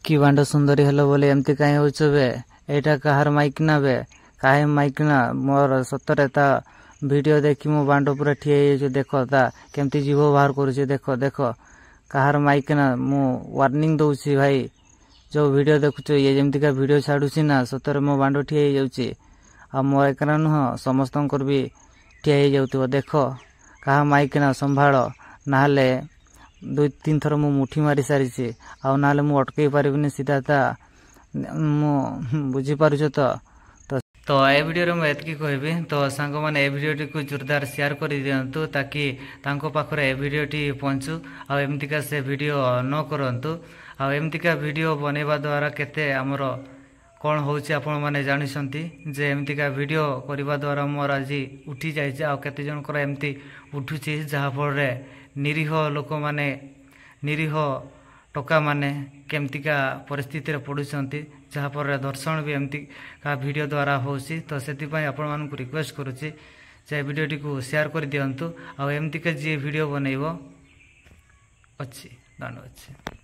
कि बांड सुंदरी हेलो बोले एमती कहीं हो बे एटा कहार माइक ना बे काहे माइक ना मोर सतरे ता वीडियो देखी मो बांड पूरा ठिया हो देख ता केमती जीव बाहर करुचे देख देख कहार माइक ना मु वार्निंग दउची भाई जो वीडियो देखुचो ये जमती का वीडियो छाड़ुची ना सतरे मो बांड ठिया हो जाउची आ मो एकरा नुह समस्तंकर भी ठिया हो जाउतिबो देख कहा माइक ना संभाळ नाले 2-3 थर मु मुठी मारी सारी नाले मु अटकई पारिबनी सीधा ता मु बुझी पारुछ तो ए वीडियो रे मु एतकी कहबी तो सांग माने ए वीडियो टी को जोरदार शेयर कर दियंतु ताकि तांको पाखरे ए वीडियो टी पहुंचू आ एमतिका से वीडियो न करंतु आ एमतिका वीडियो बनेबा द्वारा केते हमरो कौन होची आपण माने जानिसंती जे एमतिका वीडियो करबा द्वारा मोर आज उठी जाय आ केते जन कर एमती उठुची जहा पर निरीह लोक माने निरीह टोका माने केमतिका परिस्थिति रे पडुचंती जहा पर दर्शन भी एमती का वीडियो द्वारा होसी तो सेति पय आपण मान को रिक्वेस्ट करूची जे वीडियो टी को शेयर कर दियंतु आ एमती के जे वीडियो बनेइबो अछि धन्यवाद।